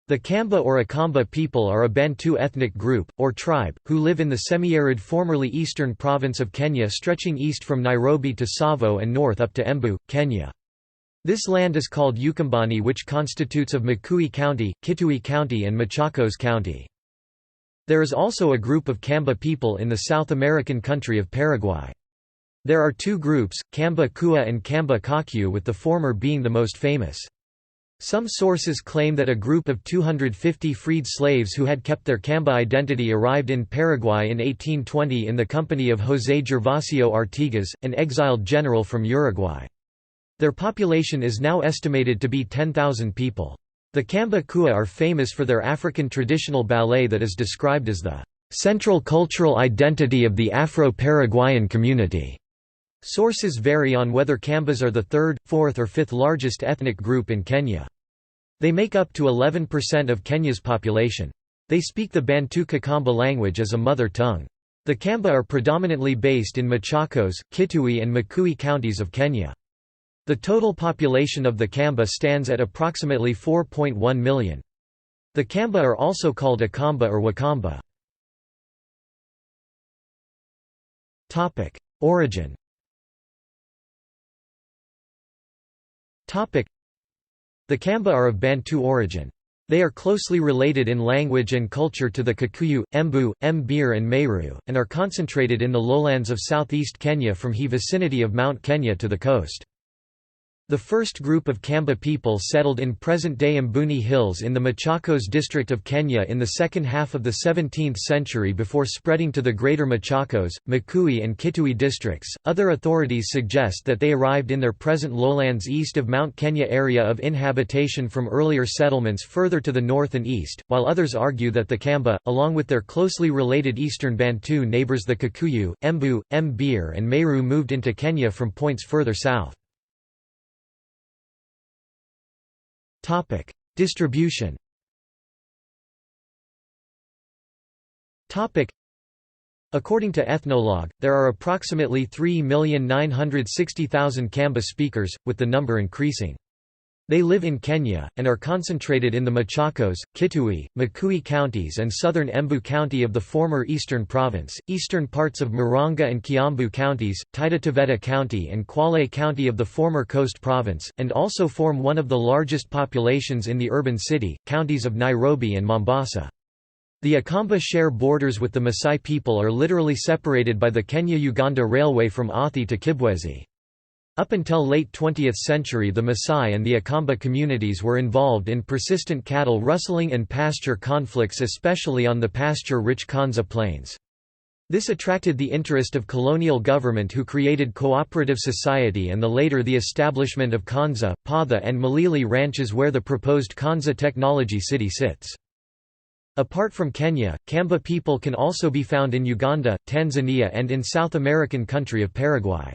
The Kamba or Akamba people are a Bantu ethnic group, or tribe, who live in the semi-arid formerly eastern province of Kenya stretching east from Nairobi to Tsavo and north up to Embu, Kenya. This land is called Ukambani, which constitutes of Mukui County, Kitui County and Machakos County. There is also a group of Kamba people in the South American country of Paraguay. There are two groups, Kamba Kua and Kamba Kakyu, with the former being the most famous. Some sources claim that a group of 250 freed slaves who had kept their Kamba identity arrived in Paraguay in 1820 in the company of José Gervasio Artigas, an exiled general from Uruguay. Their population is now estimated to be 10,000 people. The Kamba Kua are famous for their African traditional ballet that is described as the central cultural identity of the Afro-Paraguayan community. Sources vary on whether Kambas are the third, fourth or fifth largest ethnic group in Kenya. They make up to 11% of Kenya's population. They speak the Bantu Kakamba language as a mother tongue. The Kamba are predominantly based in Machakos, Kitui and Mukui counties of Kenya. The total population of the Kamba stands at approximately 4.1 million. The Kamba are also called Akamba or Wakamba. Origin. The Kamba are of Bantu origin. They are closely related in language and culture to the Kikuyu, Embu, Mbir and Meru, and are concentrated in the lowlands of southeast Kenya from the vicinity of Mount Kenya to the coast. The first group of Kamba people settled in present-day Mbuni Hills in the Machakos district of Kenya in the second half of the 17th century before spreading to the greater Machakos, Mukui and Kitui districts. Other authorities suggest that they arrived in their present lowlands east of Mount Kenya area of inhabitation from earlier settlements further to the north and east, while others argue that the Kamba, along with their closely related eastern Bantu neighbors the Kikuyu, Embu, Mbir and Meru moved into Kenya from points further south. Distribution. According to Ethnologue, there are approximately 3,960,000 Kamba speakers, with the number increasing. They live in Kenya, and are concentrated in the Machakos, Kitui, Mukui counties and southern Embu County of the former Eastern Province, eastern parts of Murang'a and Kiambu counties, Taita Taveta County and Kwale County of the former Coast Province, and also form one of the largest populations in the urban city, counties of Nairobi and Mombasa. The Akamba share borders with the Maasai people are literally separated by the Kenya-Uganda Railway from Athi to Kibwezi. Up until late 20th century the Maasai and the Akamba communities were involved in persistent cattle rustling and pasture conflicts, especially on the pasture-rich Kanza plains. This attracted the interest of colonial government, who created cooperative society and later the establishment of Kanza, Patha and Malili ranches where the proposed Kanza Technology City sits. Apart from Kenya, Kamba people can also be found in Uganda, Tanzania and in South American country of Paraguay.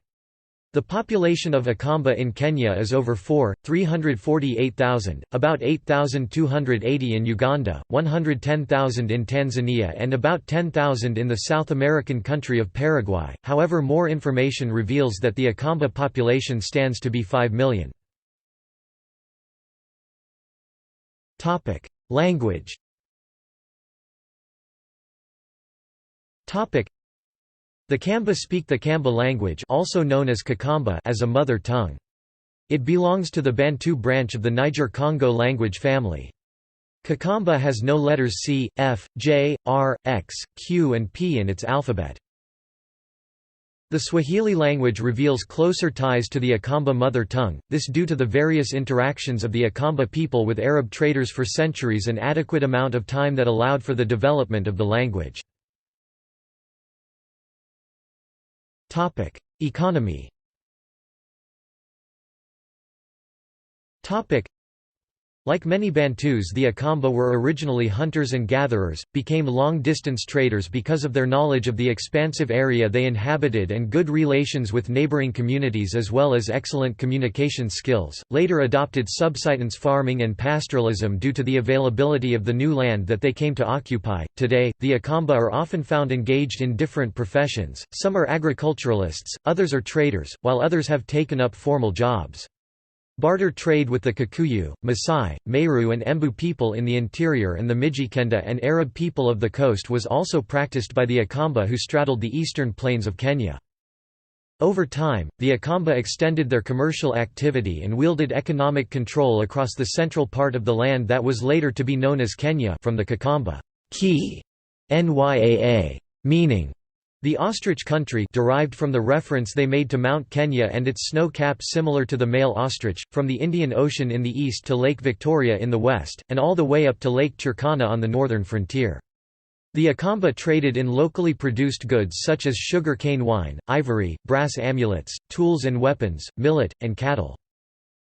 The population of Akamba in Kenya is over 348,000, about 8,280 in Uganda, 110,000 in Tanzania and about 10,000 in the South American country of Paraguay. However, more information reveals that the Akamba population stands to be 5 million. Language. The Kamba speak the Kamba language, also known as Kakamba, as a mother tongue. It belongs to the Bantu branch of the Niger-Congo language family. Kakamba has no letters C, F, J, R, X, Q and P in its alphabet. The Swahili language reveals closer ties to the Akamba mother tongue, this due to the various interactions of the Akamba people with Arab traders for centuries and adequate amount of time that allowed for the development of the language. Economy. Like many Bantus, the Akamba were originally hunters and gatherers, became long-distance traders because of their knowledge of the expansive area they inhabited and good relations with neighboring communities as well as excellent communication skills, later adopted subsistence farming and pastoralism due to the availability of the new land that they came to occupy. Today, the Akamba are often found engaged in different professions, some are agriculturalists, others are traders, while others have taken up formal jobs. Barter trade with the Kikuyu, Maasai, Meru and Embu people in the interior and the Mijikenda and Arab people of the coast was also practiced by the Akamba who straddled the eastern plains of Kenya. Over time, the Akamba extended their commercial activity and wielded economic control across the central part of the land that was later to be known as Kenya from the Kakamba ki, nyaa, meaning the ostrich country, derived from the reference they made to Mount Kenya and its snow cap similar to the male ostrich, from the Indian Ocean in the east to Lake Victoria in the west, and all the way up to Lake Turkana on the northern frontier. The Akamba traded in locally produced goods such as sugar cane wine, ivory, brass amulets, tools and weapons, millet, and cattle.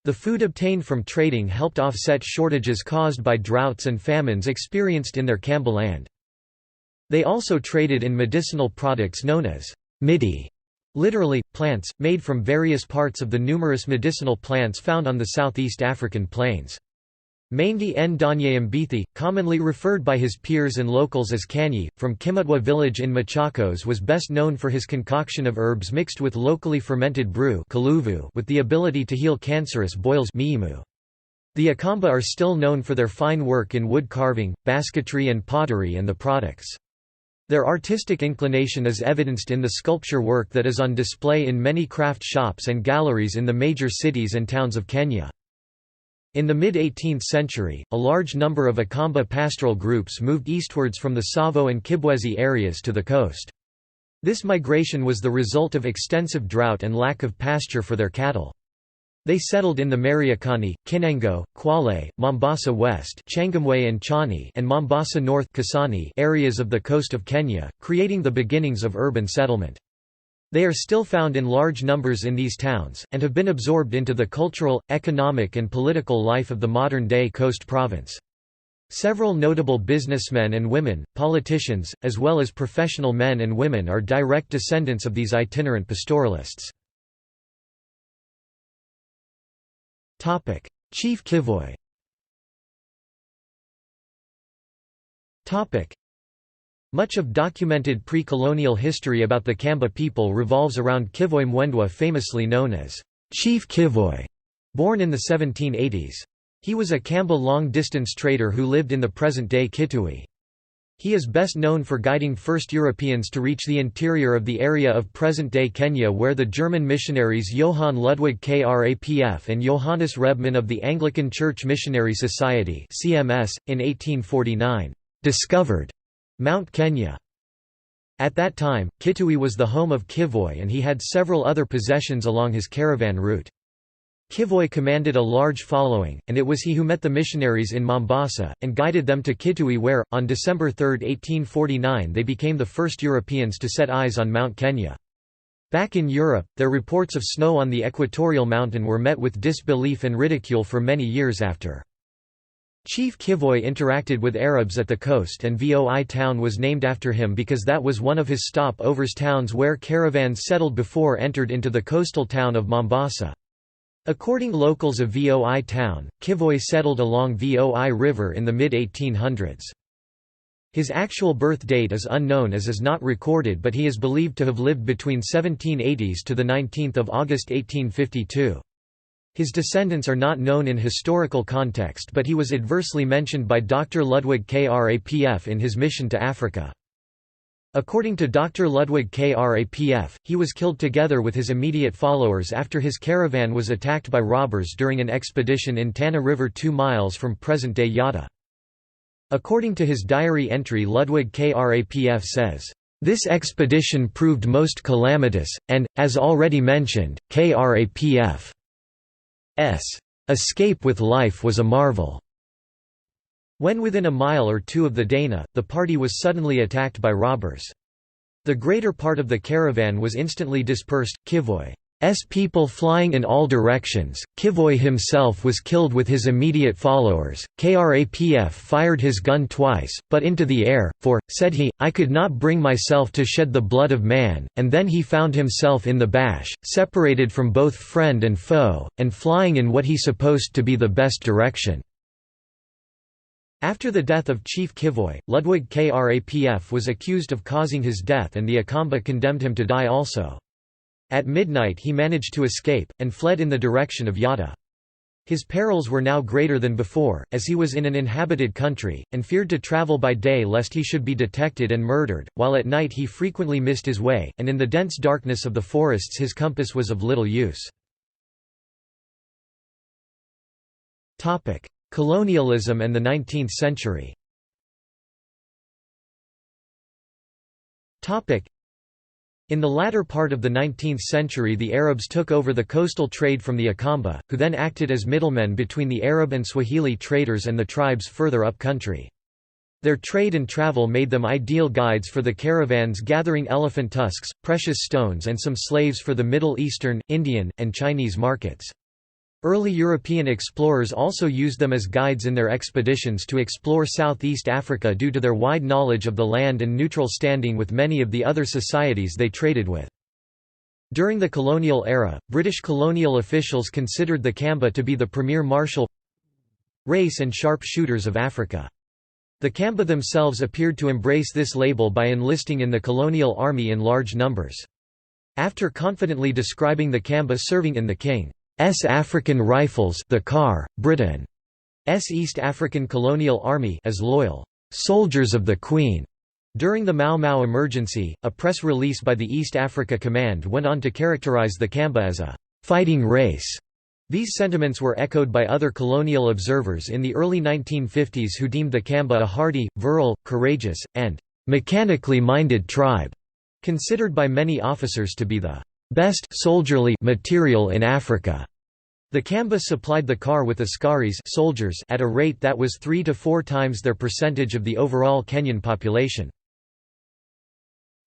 The food obtained from trading helped offset shortages caused by droughts and famines experienced in their Kamba land. They also traded in medicinal products known as midi, literally, plants, made from various parts of the numerous medicinal plants found on the southeast African plains. Maingi Ndanye Mbithi, commonly referred by his peers and locals as Kanyi, from Kimutwa village in Machakos was best known for his concoction of herbs mixed with locally fermented brew with the ability to heal cancerous boils. The Akamba are still known for their fine work in wood carving, basketry and pottery and the products. Their artistic inclination is evidenced in the sculpture work that is on display in many craft shops and galleries in the major cities and towns of Kenya. In the mid-18th century, a large number of Akamba pastoral groups moved eastwards from the Tsavo and Kibwezi areas to the coast. This migration was the result of extensive drought and lack of pasture for their cattle. They settled in the Mariakani, Kinengo, Kwale, Mombasa West Changamwe and Chani and Mombasa North Kasani areas of the coast of Kenya, creating the beginnings of urban settlement. They are still found in large numbers in these towns, and have been absorbed into the cultural, economic and political life of the modern-day Coast Province. Several notable businessmen and women, politicians, as well as professional men and women are direct descendants of these itinerant pastoralists. Chief Kivoy. Much of documented pre-colonial history about the Kamba people revolves around Kivoy Mwendwa, famously known as Chief Kivoy, born in the 1780s. He was a Kamba long-distance trader who lived in the present-day Kitui. He is best known for guiding first Europeans to reach the interior of the area of present-day Kenya, where the German missionaries Johann Ludwig Krapf and Johannes Rebmann of the Anglican Church Missionary Society (CMS) in 1849 discovered Mount Kenya. At that time, Kitui was the home of Kivoy and he had several other possessions along his caravan route. Kivoy commanded a large following, and it was he who met the missionaries in Mombasa, and guided them to Kitui where, on December 3, 1849 they became the first Europeans to set eyes on Mount Kenya. Back in Europe, their reports of snow on the equatorial mountain were met with disbelief and ridicule for many years after. Chief Kivoy interacted with Arabs at the coast, and Voi town was named after him because that was one of his stop-overs towns where caravans settled before entered into the coastal town of Mombasa. According locals of Voi town, Kivoy settled along Voi River in the mid-1800s. His actual birth date is unknown as is not recorded, but he is believed to have lived between 1780s to 19 August 1852. His descendants are not known in historical context, but he was adversely mentioned by Dr. Ludwig Krapf in his mission to Africa. According to Dr. Ludwig Krapf, he was killed together with his immediate followers after his caravan was attacked by robbers during an expedition in Tana River 2 miles from present-day Yata. According to his diary entry, Ludwig Krapf says, "This expedition proved most calamitous, and, as already mentioned, Krapf's escape with life was a marvel." When within a mile or two of the Dana, the party was suddenly attacked by robbers. The greater part of the caravan was instantly dispersed, Kivoy's people flying in all directions. Kivoy himself was killed with his immediate followers. Krapf fired his gun twice, but into the air, for, said he, I could not bring myself to shed the blood of man, and then he found himself in the bash, separated from both friend and foe, and flying in what he supposed to be the best direction. After the death of Chief Kivoy, Ludwig Krapf was accused of causing his death and the Akamba condemned him to die also. At midnight he managed to escape, and fled in the direction of Yata. His perils were now greater than before, as he was in an inhabited country, and feared to travel by day lest he should be detected and murdered, while at night he frequently missed his way, and in the dense darkness of the forests his compass was of little use. Colonialism and the 19th century. In the latter part of the 19th century the Arabs took over the coastal trade from the Kamba, who then acted as middlemen between the Arab and Swahili traders and the tribes further up country. Their trade and travel made them ideal guides for the caravans gathering elephant tusks, precious stones and some slaves for the Middle Eastern, Indian, and Chinese markets. Early European explorers also used them as guides in their expeditions to explore Southeast Africa due to their wide knowledge of the land and neutral standing with many of the other societies they traded with. During the colonial era, British colonial officials considered the Kamba to be the premier martial race and sharp-shooters of Africa. The Kamba themselves appeared to embrace this label by enlisting in the colonial army in large numbers. After confidently describing the Kamba serving in the King's African Rifles, the CAR, Britain's East African Colonial Army as loyal soldiers of the Queen. During the Mau Mau emergency, a press release by the East Africa Command went on to characterize the Kamba as a fighting race. These sentiments were echoed by other colonial observers in the early 1950s who deemed the Kamba a hardy, virile, courageous, and mechanically minded tribe, considered by many officers to be the best soldierly material in Africa. The Kamba supplied the CAR with askaris soldiers at a rate that was 3 to 4 times their percentage of the overall Kenyan population.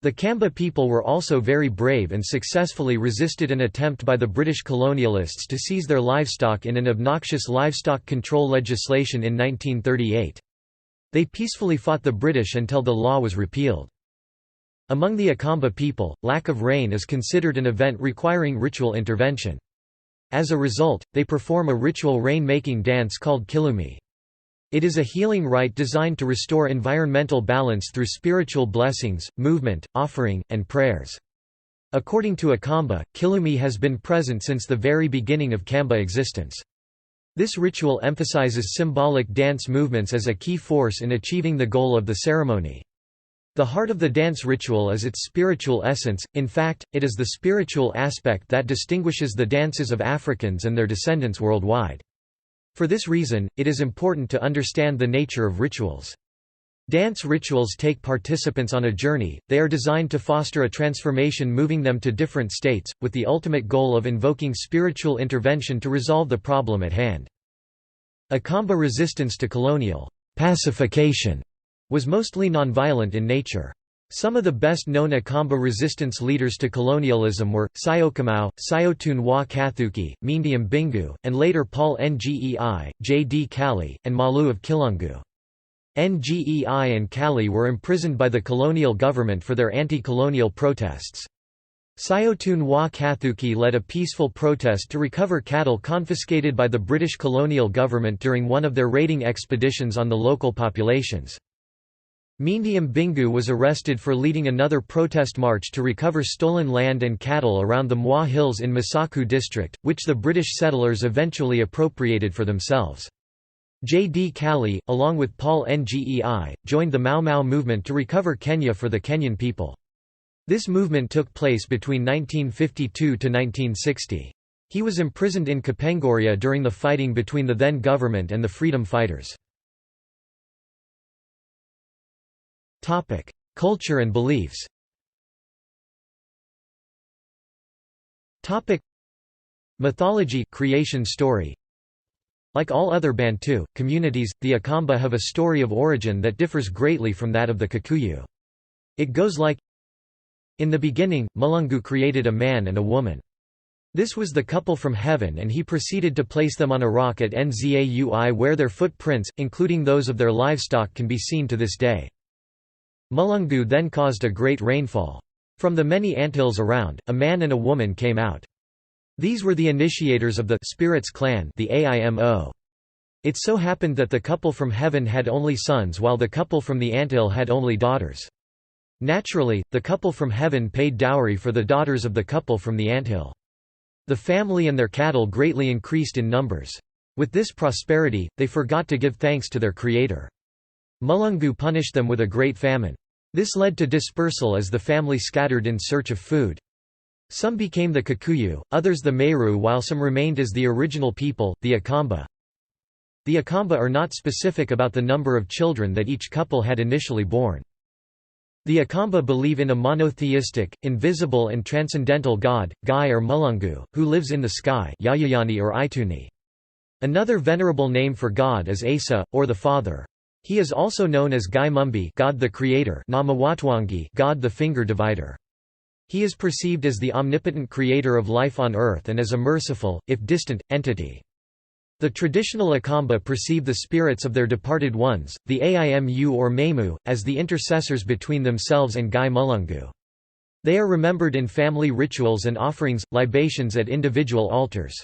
The Kamba people were also very brave and successfully resisted an attempt by the British colonialists to seize their livestock in an obnoxious livestock control legislation in 1938. They peacefully fought the British until the law was repealed. Among the Akamba people, lack of rain is considered an event requiring ritual intervention. As a result, they perform a ritual rain-making dance called kilumi. It is a healing rite designed to restore environmental balance through spiritual blessings, movement, offering, and prayers. According to Akamba, kilumi has been present since the very beginning of Kamba existence. This ritual emphasizes symbolic dance movements as a key force in achieving the goal of the ceremony. The heart of the dance ritual is its spiritual essence, in fact, it is the spiritual aspect that distinguishes the dances of Africans and their descendants worldwide. For this reason, it is important to understand the nature of rituals. Dance rituals take participants on a journey, they are designed to foster a transformation moving them to different states, with the ultimate goal of invoking spiritual intervention to resolve the problem at hand. Akamba resistance to colonial pacification was mostly nonviolent in nature. Some of the best-known Akamba resistance leaders to colonialism were, Syokamau, Syotun wa Kathuki, Mindiam Bingu, and later Paul Ngei, J. D. Kali, and Malu of Kilungu. Ngei and Kali were imprisoned by the colonial government for their anti-colonial protests. Syotun wa Kathuki led a peaceful protest to recover cattle confiscated by the British colonial government during one of their raiding expeditions on the local populations. Mindiam Bingu was arrested for leading another protest march to recover stolen land and cattle around the Mwa Hills in Masaku district, which the British settlers eventually appropriated for themselves. J. D. Kali, along with Paul Ngei, joined the Mau Mau movement to recover Kenya for the Kenyan people. This movement took place between 1952 to 1960. He was imprisoned in Kapenguria during the fighting between the then government and the freedom fighters. Culture and beliefs. Mythology, creation story. Like all other Bantu communities, the Akamba have a story of origin that differs greatly from that of the Kikuyu. It goes like, in the beginning, Mulungu created a man and a woman. This was the couple from heaven, and he proceeded to place them on a rock at Nzaui where their footprints, including those of their livestock, can be seen to this day. Mulungu then caused a great rainfall. From the many anthills around, a man and a woman came out. These were the initiators of the Spirits clan, the Aimo. It so happened that the couple from heaven had only sons while the couple from the anthill had only daughters. Naturally, the couple from heaven paid dowry for the daughters of the couple from the anthill. The family and their cattle greatly increased in numbers. With this prosperity, they forgot to give thanks to their creator. Mulungu punished them with a great famine. This led to dispersal as the family scattered in search of food. Some became the Kikuyu, others the Meru, while some remained as the original people, the Akamba. The Akamba are not specific about the number of children that each couple had initially born. The Akamba believe in a monotheistic, invisible and transcendental god, Gai or Mulungu, who lives in the sky, Yayayani or Ituni. Another venerable name for God is Asa, or the Father. He is also known as Gai Mumbi, God the Creator, Namawatwangi, God the Finger Divider. He is perceived as the omnipotent creator of life on earth and as a merciful, if distant, entity. The traditional Akamba perceive the spirits of their departed ones, the Aimu or Memu, as the intercessors between themselves and Gai Mulungu. They are remembered in family rituals and offerings, libations at individual altars.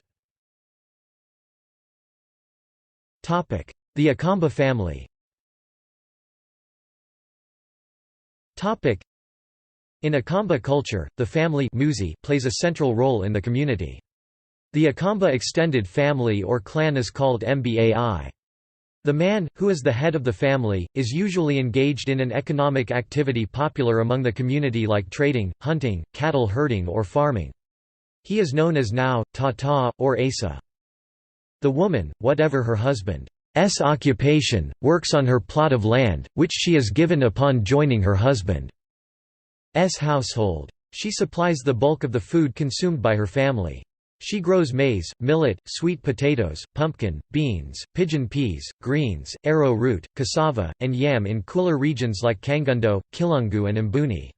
The Akamba family. In Akamba culture, the family plays a central role in the community. The Akamba extended family or clan is called Mbai. The man, who is the head of the family, is usually engaged in an economic activity popular among the community like trading, hunting, cattle herding or farming. He is known as Nau, Tata, or Asa. The woman, whatever her husband's occupation, works on her plot of land, which she is given upon joining her husband's household. She supplies the bulk of the food consumed by her family. She grows maize, millet, sweet potatoes, pumpkin, beans, pigeon peas, greens, arrowroot, cassava, and yam in cooler regions like Kangundo, Kilungu and Mbuni.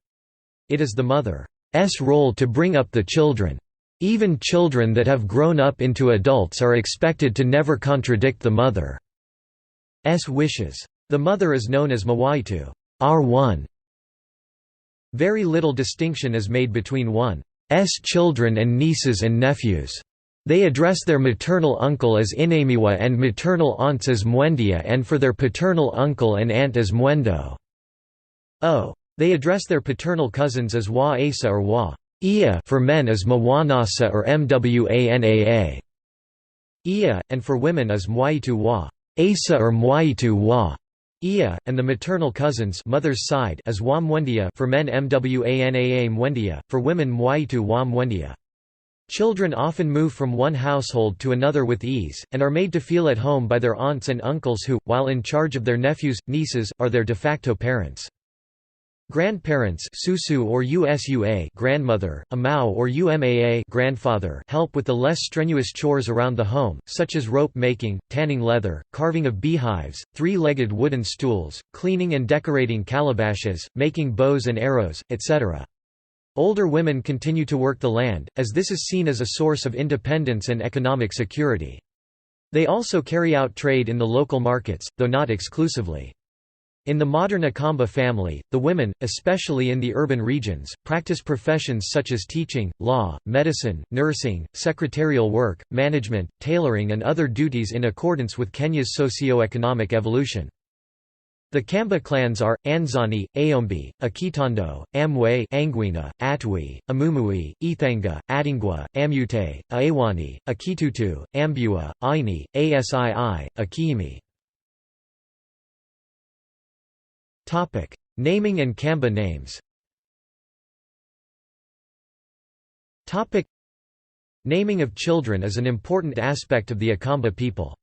It is the mother's role to bring up the children. Even children that have grown up into adults are expected to never contradict the mother's wishes. The mother is known as Mawaitu, our one. Very little distinction is made between one's children and nieces and nephews. They address their maternal uncle as Inamiwa and maternal aunts as Mwendia, and for their paternal uncle and aunt as Mwendo. They address their paternal cousins as Wa Asa or Wa Ia for men as Mwanasa or Mwanaa. Ia, and for women as Mwaitu Wa Asa or Mwaitu Wa Ia, and the maternal cousins mother's side as Wa Mwendia for men Mwanaa Mwendia, for women Mwaitu Wa Mwendia. Children often move from one household to another with ease, and are made to feel at home by their aunts and uncles who, while in charge of their nephews, nieces, are their de facto parents. Grandparents Susu or Usua grandmother, Amau or Umaa grandfather help with the less strenuous chores around the home, such as rope making, tanning leather, carving of beehives, three-legged wooden stools, cleaning and decorating calabashes, making bows and arrows, etc. Older women continue to work the land, as this is seen as a source of independence and economic security. They also carry out trade in the local markets, though not exclusively. In the modern Akamba family, the women, especially in the urban regions, practice professions such as teaching, law, medicine, nursing, secretarial work, management, tailoring and other duties in accordance with Kenya's socio-economic evolution. The Kamba clans are, Anzani, Aombi, Akitondo, Amwe Anguina, Atwi, Amumui, Ithanga, Adingwa, Amute, Aewani, Akitutu, Ambua, Aini, Asii, Akiimi. Naming and Kamba names. Naming of children is an important aspect of the Akamba people.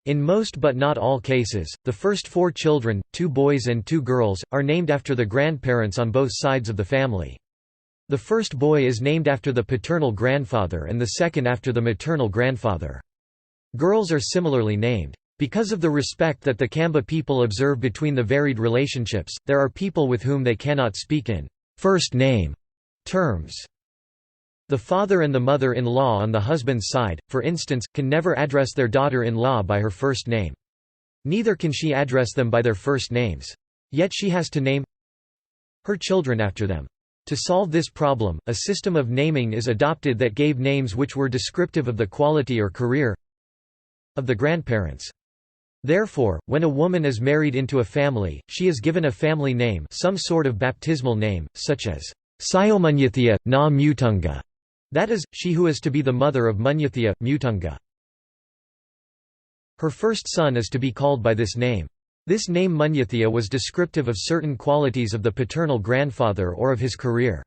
In most but not all cases, the first 4 children, 2 boys and 2 girls, are named after the grandparents on both sides of the family. The first boy is named after the paternal grandfather and the second after the maternal grandfather. Girls are similarly named. Because of the respect that the Kamba people observe between the varied relationships, there are people with whom they cannot speak in first name terms. The father and the mother-in-law on the husband's side, for instance, can never address their daughter-in-law by her first name. Neither can she address them by their first names. Yet she has to name her children after them. To solve this problem, a system of naming is adopted that gave names which were descriptive of the quality or career of the grandparents. Therefore, when a woman is married into a family, she is given a family name, some sort of baptismal name, such as Siomunyathia, na Mutunga, that is, she who is to be the mother of Munyathia, Mutunga. Her first son is to be called by this name. This name Munyathia was descriptive of certain qualities of the paternal grandfather or of his career.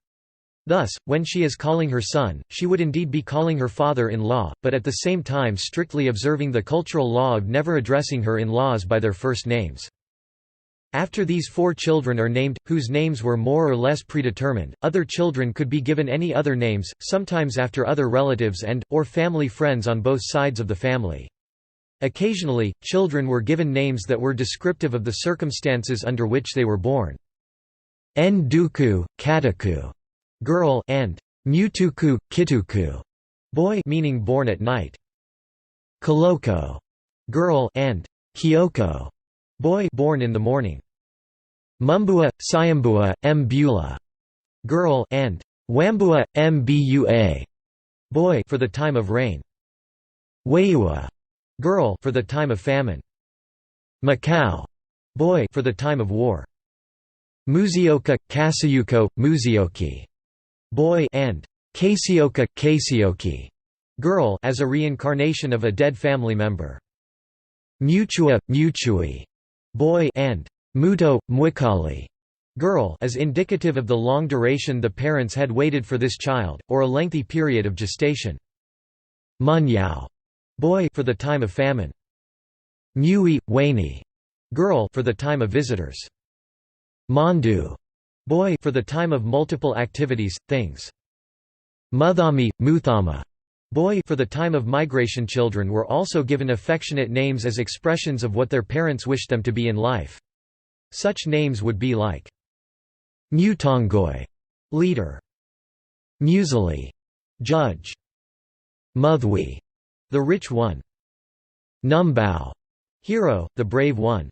Thus, when she is calling her son, she would indeed be calling her father-in-law, but at the same time strictly observing the cultural law of never addressing her in-laws by their first names. After these 4 children are named, whose names were more or less predetermined, other children could be given any other names, sometimes after other relatives or family friends on both sides of the family. Occasionally, children were given names that were descriptive of the circumstances under which they were born. Nduku, Kataku, girl, and Mutuku, Kituku, boy, meaning born at night. Koloko, girl, and Kyoko, boy, born in the morning. Mumbua, Sayambua, Mbula, girl, and Wambua, Mbua, boy, for the time of rain. Waiua, girl, for the time of famine. Macau, boy, for the time of war. Muzioka, Kasayuko, Muzioki, boy, and Kasioka, Kasioki, girl, as a reincarnation of a dead family member. Mutua, Muchui, boy, and Muto, Mwikali, girl, as indicative of the long duration the parents had waited for this child, or a lengthy period of gestation. Munyao, boy, for the time of famine. Mui, Waini, girl, for the time of visitors. Mandu, boy, for the time of multiple activities, things. Muthami, Muthama, boy, for the time of migration. Children were also given affectionate names as expressions of what their parents wished them to be in life. Such names would be like Mutongoi, leader. Musili, judge. Muthwi, the rich one. Numbao, hero, the brave one.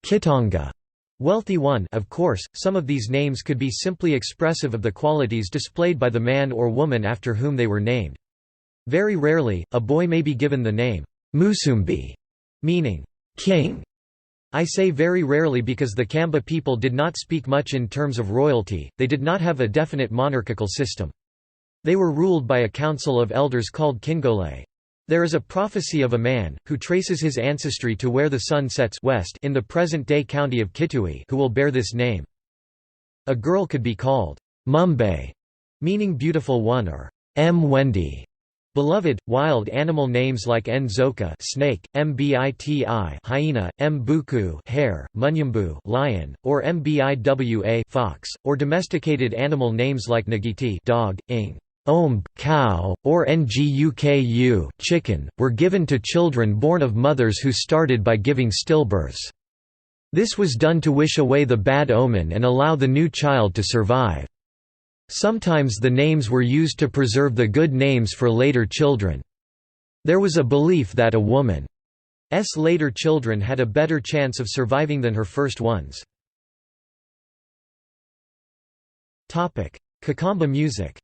Kitonga, wealthy one. Of course, some of these names could be simply expressive of the qualities displayed by the man or woman after whom they were named. Very rarely, a boy may be given the name Musumbi, meaning king. I say very rarely because the Kamba people did not speak much in terms of royalty, they did not have a definite monarchical system. They were ruled by a council of elders called Kingole. There is a prophecy of a man, who traces his ancestry to where the sun sets west in the present-day county of Kitui, who will bear this name. A girl could be called Mumbe, meaning beautiful one, or Wendy, beloved. Wild animal names like Nzoka, snake, Mbiti, hyena, Mbuku, hare, Munyambu, lion, or Mbiwa, fox, or domesticated animal names like Nagiti, dog, Ing, cow, or Nguku, chicken, were given to children born of mothers who started by giving stillbirths. This was done to wish away the bad omen and allow the new child to survive. Sometimes the names were used to preserve the good names for later children. There was a belief that a woman's later children had a better chance of surviving than her first ones. Kakamba music.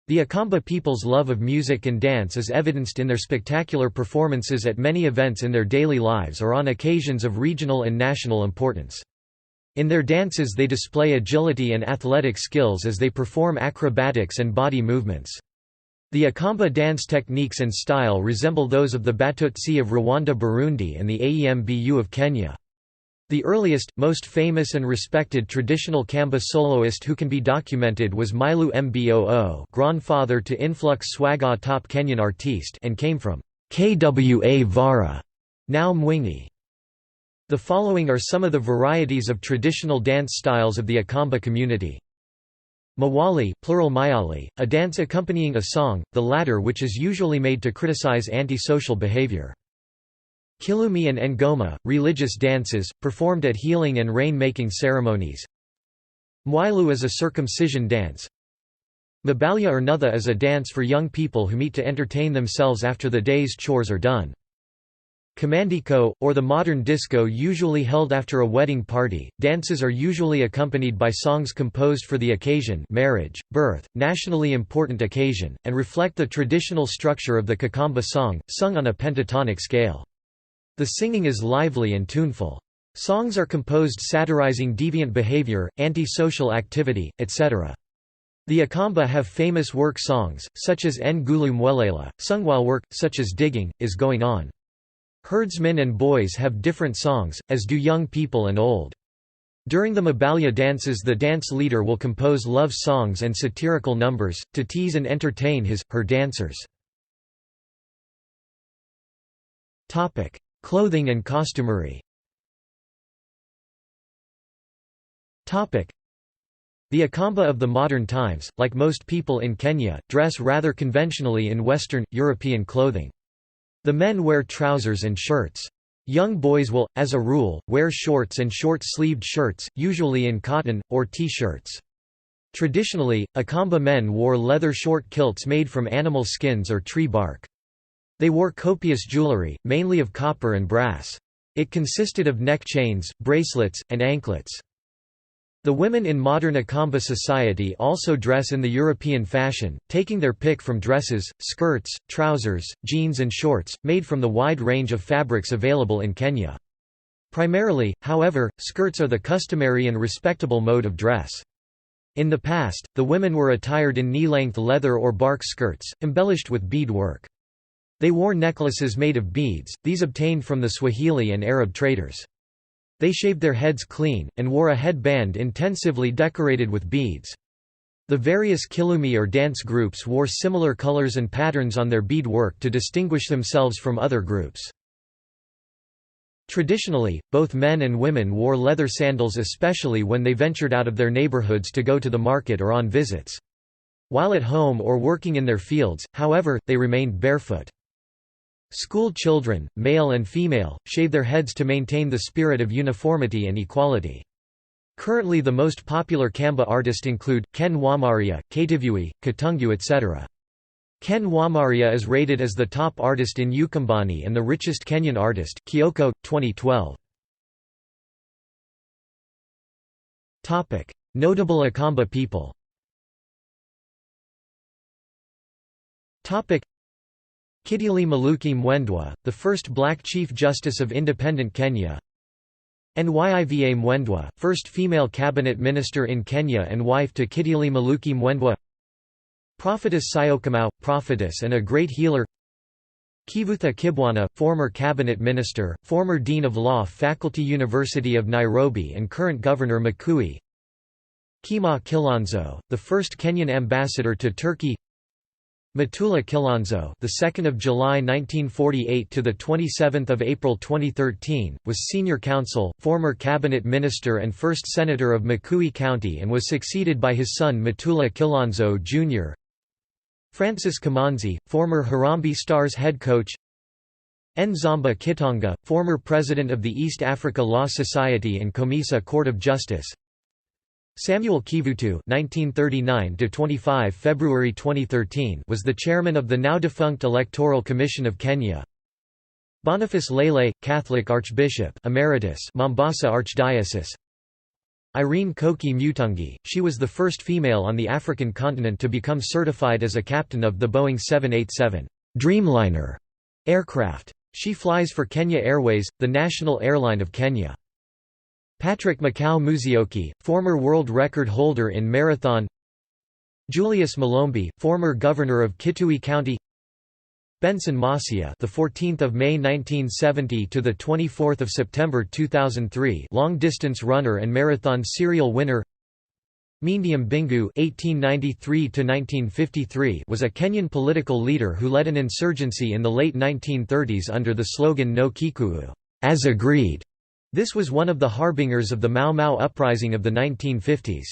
The Akamba people's love of music and dance is evidenced in their spectacular performances at many events in their daily lives or on occasions of regional and national importance. In their dances they display agility and athletic skills as they perform acrobatics and body movements. The Akamba dance techniques and style resemble those of the Batutsi of Rwanda-Burundi and the Aembu of Kenya. The earliest, most famous and respected traditional Kamba soloist who can be documented was Milu Mboo, grandfather to influx Swaga top Kenyan artiste, and came from Kwa Vara, now Mwingi. The following are some of the varieties of traditional dance styles of the Akamba community. Mawali, plural Mayali, a dance accompanying a song, the latter which is usually made to criticize anti-social behavior. Kilumi and Ngoma, religious dances, performed at healing and rain-making ceremonies. Mwilu is a circumcision dance. Mabalya or Nutha is a dance for young people who meet to entertain themselves after the day's chores are done. Kamandiko, or the modern disco usually held after a wedding party, dances are usually accompanied by songs composed for the occasion, marriage, birth, nationally important occasion, and reflect the traditional structure of the Kakamba song, sung on a pentatonic scale. The singing is lively and tuneful. Songs are composed satirizing deviant behavior, anti-social activity, etc. The Akamba have famous work songs, such as Ngulu Mwelela, sung while work, such as digging, is going on. Herdsmen and boys have different songs, as do young people and old. During the Mabalya dances the dance leader will compose love songs and satirical numbers, to tease and entertain her dancers. Clothing and costumery. The Akamba of the modern times, like most people in Kenya, dress rather conventionally in Western, European clothing. The men wear trousers and shirts. Young boys will, as a rule, wear shorts and short-sleeved shirts, usually in cotton, or T-shirts. Traditionally, Akamba men wore leather short kilts made from animal skins or tree bark. They wore copious jewelry, mainly of copper and brass. It consisted of neck chains, bracelets, and anklets. The women in modern Akamba society also dress in the European fashion, taking their pick from dresses, skirts, trousers, jeans and shorts, made from the wide range of fabrics available in Kenya. Primarily, however, skirts are the customary and respectable mode of dress. In the past, the women were attired in knee-length leather or bark skirts, embellished with bead work. They wore necklaces made of beads, these obtained from the Swahili and Arab traders. They shaved their heads clean, and wore a headband intensively decorated with beads. The various kilumi or dance groups wore similar colors and patterns on their bead work to distinguish themselves from other groups. Traditionally, both men and women wore leather sandals, especially when they ventured out of their neighborhoods to go to the market or on visits. While at home or working in their fields, however, they remained barefoot. School children, male and female, shave their heads to maintain the spirit of uniformity and equality. Currently the most popular Kamba artists include, Ken Wamaria, Kativui, Katungu etc. Ken Wamaria is rated as the top artist in Ukambani and the richest Kenyan artist, Kioko, 2012. Notable Akamba people. Kitili Maluki Mwendwa, the first black Chief Justice of independent Kenya. Nyiva Mwendwa, first female cabinet minister in Kenya and wife to Kitili Maluki Mwendwa. Prophetess Syokimau, prophetess and a great healer. Kivutha Kibwana, former cabinet minister, former dean of law, Faculty University of Nairobi and current governor Makui. Kima Kilonzo, the first Kenyan ambassador to Turkey. Mutula Kilonzo, the 2nd of July 1948 to the 27th of April 2013, was senior counsel, former cabinet minister and first senator of Makui County and was succeeded by his son Mutula Kilonzo Jr. Francis Kamanzi, former Harambee Stars head coach. Nzamba Kitonga, former president of the East Africa Law Society and Komisa Court of Justice. Samuel Kivutu (1939–25 February 2013) was the chairman of the now-defunct Electoral Commission of Kenya. Boniface Lele, Catholic Archbishop Emeritus, Mombasa Archdiocese. Irene Koki Mutungi, she was the first female on the African continent to become certified as a captain of the Boeing 787 Dreamliner aircraft. She flies for Kenya Airways, the national airline of Kenya. Patrick Makau Muzioki, former world record holder in marathon. Julius Malombi, former governor of Kitui County. Benson Masia, the 14th of May 1970 to the 24th of September 2003, long-distance runner and marathon serial winner. Mindiam Bingu (1893–1953) was a Kenyan political leader who led an insurgency in the late 1930s under the slogan No Kikuyu, as agreed. This was one of the harbingers of the Mau Mau uprising of the 1950s.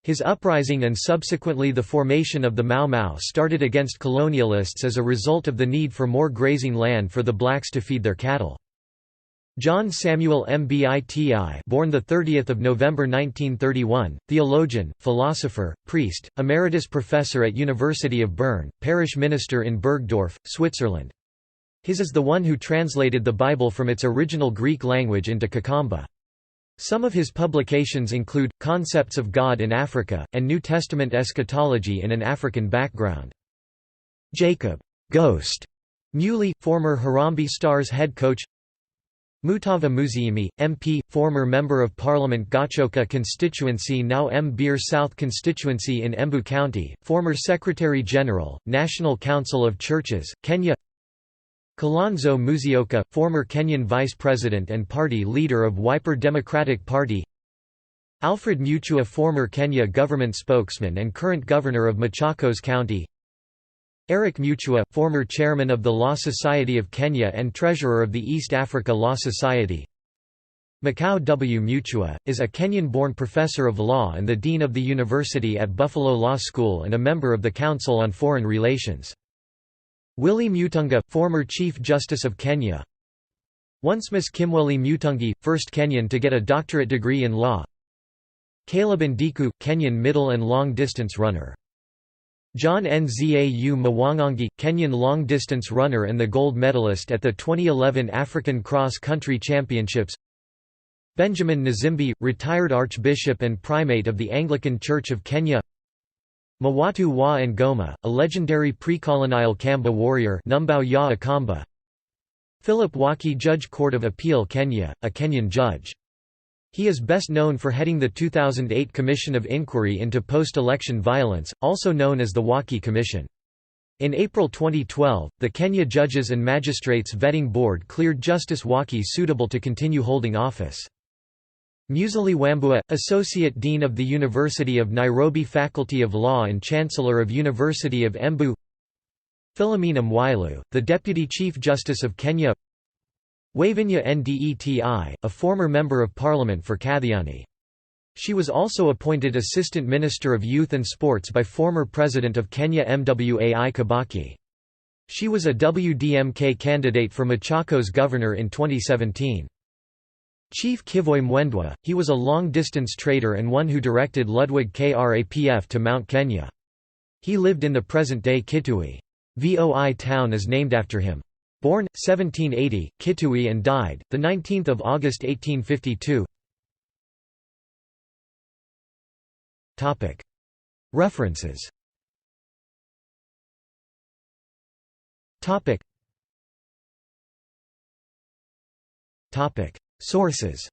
His uprising and subsequently the formation of the Mau Mau started against colonialists as a result of the need for more grazing land for the blacks to feed their cattle. John Samuel Mbiti, born the 30th of November 1931, theologian, philosopher, priest, emeritus professor at University of Bern, parish minister in Bergdorf, Switzerland. His is the one who translated the Bible from its original Greek language into Kikamba. Some of his publications include, Concepts of God in Africa, and New Testament Eschatology in an African Background. Jacob Ghost Muley, former Harambee Stars head coach. Mutava Muziimi, MP, former Member of Parliament Gachoka constituency now Mbir South constituency in Embu County, former Secretary-General, National Council of Churches, Kenya. Kalonzo Musyoka, former Kenyan Vice President and party leader of Wiper Democratic Party. Alfred Mutua, former Kenya government spokesman and current governor of Machakos County. Eric Mutua, former chairman of the Law Society of Kenya and treasurer of the East Africa Law Society. Makau W. Mutua, is a Kenyan-born professor of law and the dean of the university at Buffalo Law School and a member of the Council on Foreign Relations. Willie Mutunga, former Chief Justice of Kenya. Oncemus Kimweli Mutungi, first Kenyan to get a doctorate degree in law. Caleb Ndiku, Kenyan middle and long distance runner. John Nzau Mwangangi, Kenyan long-distance runner and the gold medalist at the 2011 African Cross Country Championships. Benjamin Nzimbi, retired Archbishop and Primate of the Anglican Church of Kenya. Mawatu wa Ngoma, a legendary pre-colonial Kamba warrior Numbau ya Akamba. Philip Waki, Judge Court of Appeal Kenya, a Kenyan judge. He is best known for heading the 2008 Commission of Inquiry into Post-Election Violence, also known as the Waki Commission. In April 2012, the Kenya Judges and Magistrates Vetting Board cleared Justice Waki suitable to continue holding office. Musalia Wambua, Associate Dean of the University of Nairobi Faculty of Law and Chancellor of University of Embu. Philomena Mwilu, the Deputy Chief Justice of Kenya. Wavinya Ndeti, a former Member of Parliament for Kathiani. She was also appointed Assistant Minister of Youth and Sports by former President of Kenya Mwai Kibaki. She was a WDMK candidate for Machakos governor in 2017. Chief Kivoi Mwendwa, he was a long-distance trader and one who directed Ludwig Krapf to Mount Kenya. He lived in the present-day Kitui. Voi town is named after him. Born 1780, Kitui and died the 19th of August 1852. Topic References. Topic Sources.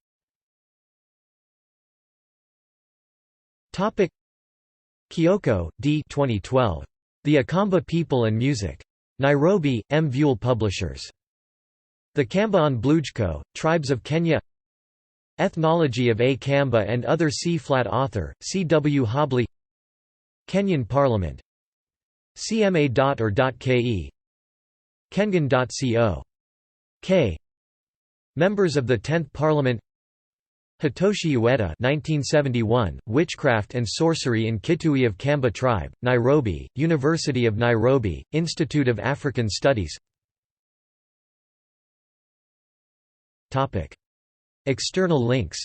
Topic Kioko, D. 2012. The Akamba People and Music. Nairobi, M. Vuel Publishers. The Kamba on Blujko, Tribes of Kenya. Ethnology of a Kamba and other C-flat author, C. W. Hobley. Kenyan Parliament. CMA.or.ke. Kengan.co.k. Members of the 10th Parliament. Hitoshi Ueda 1971, Witchcraft and Sorcery in Kitui of Kamba Tribe, Nairobi, University of Nairobi, Institute of African Studies. External links.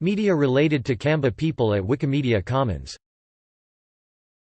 Media related to Kamba people at Wikimedia Commons.